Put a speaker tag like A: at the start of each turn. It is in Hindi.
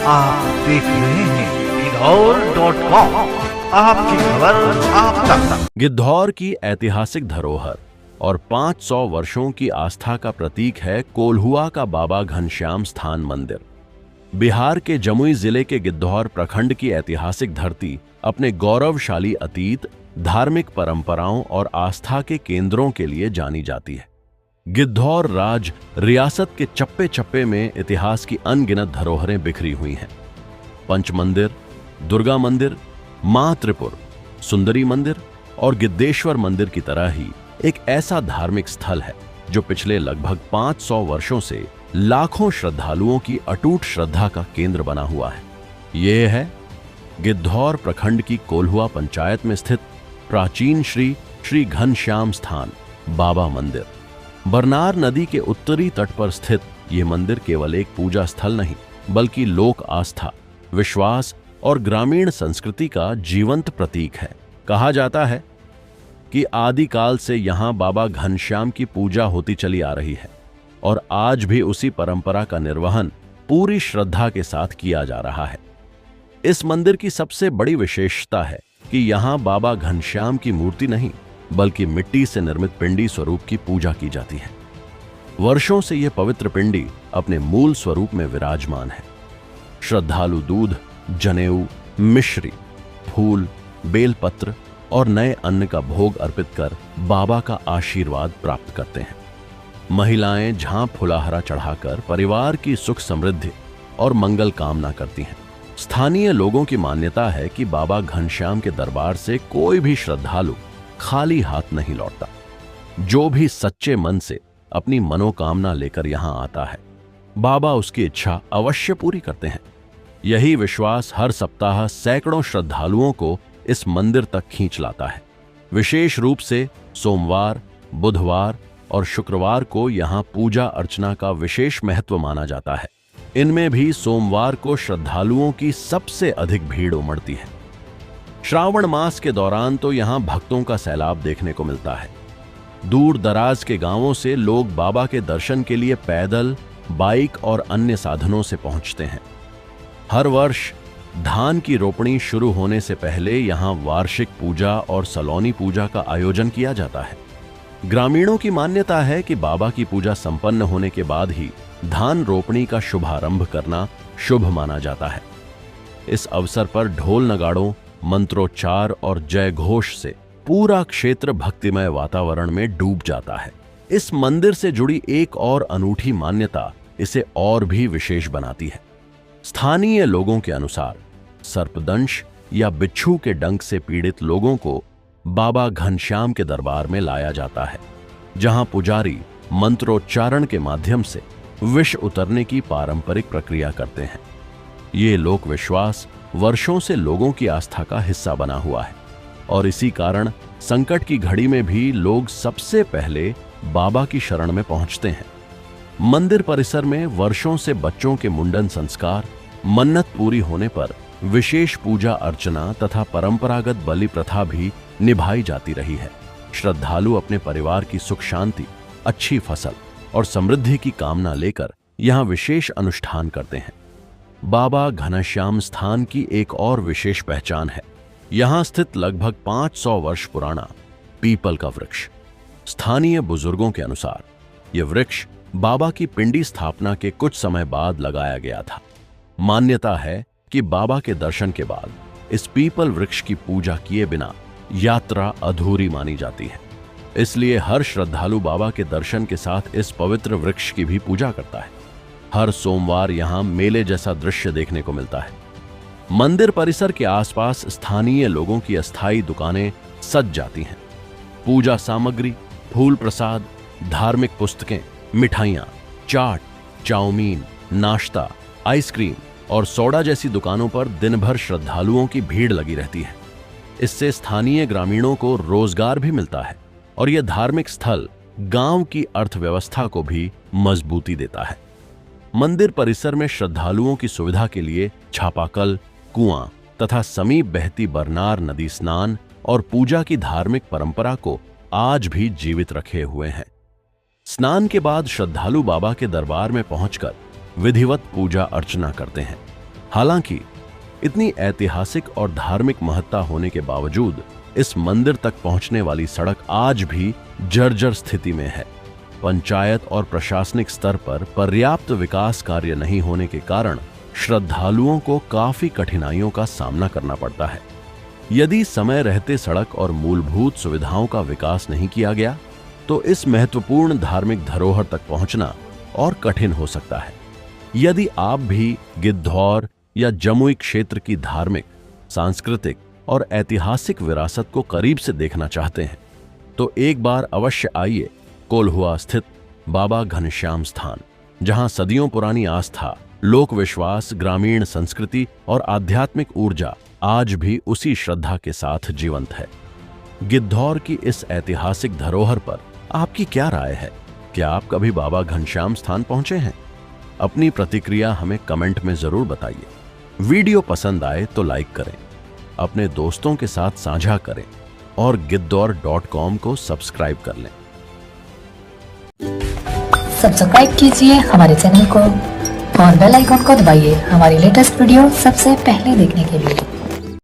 A: आप देख रहे हैं गिद्धौर.com, आपकी खबर आप तक।
B: गिद्धौर की ऐतिहासिक धरोहर और 500 वर्षों की आस्था का प्रतीक है कोल्हुआ का बाबा घनश्याम स्थान मंदिर। बिहार के जमुई जिले के गिद्धौर प्रखंड की ऐतिहासिक धरती अपने गौरवशाली अतीत, धार्मिक परंपराओं और आस्था के केंद्रों के लिए जानी जाती है। गिद्धौर राज रियासत के चप्पे चप्पे में इतिहास की अनगिनत धरोहरें बिखरी हुई हैं। पंच मंदिर, दुर्गा मंदिर, मां त्रिपुर, सुंदरी मंदिर और गिद्धेश्वर मंदिर की तरह ही एक ऐसा धार्मिक स्थल है जो पिछले लगभग 500 वर्षों से लाखों श्रद्धालुओं की अटूट श्रद्धा का केंद्र बना हुआ है। ये है गिद्धौर प्रखंड की कोल्हुआ पंचायत में स्थित प्राचीन श्री घनश्याम स्थान बाबा मंदिर। बरनार नदी के उत्तरी तट पर स्थित ये मंदिर केवल एक पूजा स्थल नहीं, बल्कि लोक आस्था, विश्वास और ग्रामीण संस्कृति का जीवंत प्रतीक है। कहा जाता है कि आदिकाल से यहाँ बाबा घनश्याम की पूजा होती चली आ रही है और आज भी उसी परंपरा का निर्वहन पूरी श्रद्धा के साथ किया जा रहा है। इस मंदिर की सबसे बड़ी विशेषता है कि यहाँ बाबा घनश्याम की मूर्ति नहीं, बल्कि मिट्टी से निर्मित पिंडी स्वरूप की पूजा की जाती है। वर्षों से यह पवित्र पिंडी अपने मूल स्वरूप में विराजमान है। श्रद्धालु दूध, जनेऊ, मिश्री, फूल, बेलपत्र और नए अन्न का भोग अर्पित कर बाबा का आशीर्वाद प्राप्त करते हैं। महिलाएं झांप फुलाहरा चढ़ाकर परिवार की सुख समृद्धि और मंगल कामना करती हैं। स्थानीय लोगों की मान्यता है कि बाबा घनश्याम के दरबार से कोई भी श्रद्धालु खाली हाथ नहीं लौटता। जो भी सच्चे मन से अपनी मनोकामना लेकर यहां आता है, बाबा उसकी इच्छा अवश्य पूरी करते हैं। यही विश्वास हर सप्ताह सैकड़ों श्रद्धालुओं को इस मंदिर तक खींच लाता है। विशेष रूप से सोमवार, बुधवार और शुक्रवार को यहां पूजा अर्चना का विशेष महत्व माना जाता है। इनमें भी सोमवार को श्रद्धालुओं की सबसे अधिक भीड़ उमड़ती है। श्रावण मास के दौरान तो यहां भक्तों का सैलाब देखने को मिलता है। दूर दराज के गांवों से लोग बाबा के दर्शन के लिए पैदल, बाइक और अन्य साधनों से पहुंचते हैं। हर वर्ष धान की रोपणी शुरू होने से पहले यहां वार्षिक पूजा और सलौनी पूजा का आयोजन किया जाता है। ग्रामीणों की मान्यता है कि बाबा की पूजा संपन्न होने के बाद ही धान रोपणी का शुभारंभ करना शुभ माना जाता है। इस अवसर पर ढोल नगाड़ों, मंत्रोच्चार और जय घोष से पूरा क्षेत्र भक्तिमय वातावरण में डूब जाता है। इस मंदिर से जुड़ी एक और अनूठी मान्यता इसे और भी विशेष बनाती है। स्थानीय लोगों के अनुसार सर्पदंश या बिच्छू के डंक से पीड़ित लोगों को बाबा घनश्याम के दरबार में लाया जाता है, जहां पुजारी मंत्रोच्चारण के माध्यम से विष उतरने की पारंपरिक प्रक्रिया करते हैं। ये लोक विश्वास वर्षों से लोगों की आस्था का हिस्सा बना हुआ है और इसी कारण संकट की घड़ी में भी लोग सबसे पहले बाबा की शरण में पहुंचते हैं। मंदिर परिसर में वर्षों से बच्चों के मुंडन संस्कार, मन्नत पूरी होने पर विशेष पूजा अर्चना तथा परंपरागत बलि प्रथा भी निभाई जाती रही है। श्रद्धालु अपने परिवार की सुख शांति, अच्छी फसल और समृद्धि की कामना लेकर यहां विशेष अनुष्ठान करते हैं। बाबा घनश्याम स्थान की एक और विशेष पहचान है यहां स्थित लगभग 500 वर्ष पुराना पीपल का वृक्ष। स्थानीय बुजुर्गों के अनुसार यह वृक्ष बाबा की पिंडी स्थापना के कुछ समय बाद लगाया गया था। मान्यता है कि बाबा के दर्शन के बाद इस पीपल वृक्ष की पूजा किए बिना यात्रा अधूरी मानी जाती है। इसलिए हर श्रद्धालु बाबा के दर्शन के साथ इस पवित्र वृक्ष की भी पूजा करता है। हर सोमवार यहां मेले जैसा दृश्य देखने को मिलता है। मंदिर परिसर के आसपास स्थानीय लोगों की अस्थायी दुकानें सज जाती हैं। पूजा सामग्री, फूल प्रसाद, धार्मिक पुस्तकें, मिठाइयाँ, चाट, चाउमीन, नाश्ता, आइसक्रीम और सोडा जैसी दुकानों पर दिन भर श्रद्धालुओं की भीड़ लगी रहती है। इससे स्थानीय ग्रामीणों को रोजगार भी मिलता है और यह धार्मिक स्थल गांव की अर्थव्यवस्था को भी मजबूती देता है। मंदिर परिसर में श्रद्धालुओं की सुविधा के लिए छापाकल, कुआं तथा समीप बहती बरनार नदी स्नान और पूजा की धार्मिक परंपरा को आज भी जीवित रखे हुए हैं। स्नान के बाद श्रद्धालु बाबा के दरबार में पहुंचकर विधिवत पूजा अर्चना करते हैं। हालांकि इतनी ऐतिहासिक और धार्मिक महत्ता होने के बावजूद इस मंदिर तक पहुंचने वाली सड़क आज भी जर्जर स्थिति में है। पंचायत और प्रशासनिक स्तर पर पर्याप्त विकास कार्य नहीं होने के कारण श्रद्धालुओं को काफी कठिनाइयों का सामना करना पड़ता है। यदि समय रहते सड़क और मूलभूत सुविधाओं का विकास नहीं किया गया तो इस महत्वपूर्ण धार्मिक धरोहर तक पहुंचना और कठिन हो सकता है। यदि आप भी गिद्धौर या जमुई क्षेत्र की धार्मिक, सांस्कृतिक और ऐतिहासिक विरासत को करीब से देखना चाहते हैं तो एक बार अवश्य आइए कोल्हुआ स्थित बाबा घनश्याम स्थान, जहां सदियों पुरानी आस्था, लोक विश्वास, ग्रामीण संस्कृति और आध्यात्मिक ऊर्जा आज भी उसी श्रद्धा के साथ जीवंत है। गिद्धौर की इस ऐतिहासिक धरोहर पर आपकी क्या राय है? क्या आप कभी बाबा घनश्याम स्थान पहुंचे हैं? अपनी प्रतिक्रिया हमें कमेंट में जरूर बताइए। वीडियो पसंद आए तो लाइक करें, अपने दोस्तों के साथ साझा करें और giddor.com को सब्सक्राइब कर लें।
C: सब्सक्राइब कीजिए हमारे चैनल को और बेल आइकन को दबाइए हमारी लेटेस्ट वीडियो सबसे पहले देखने के लिए।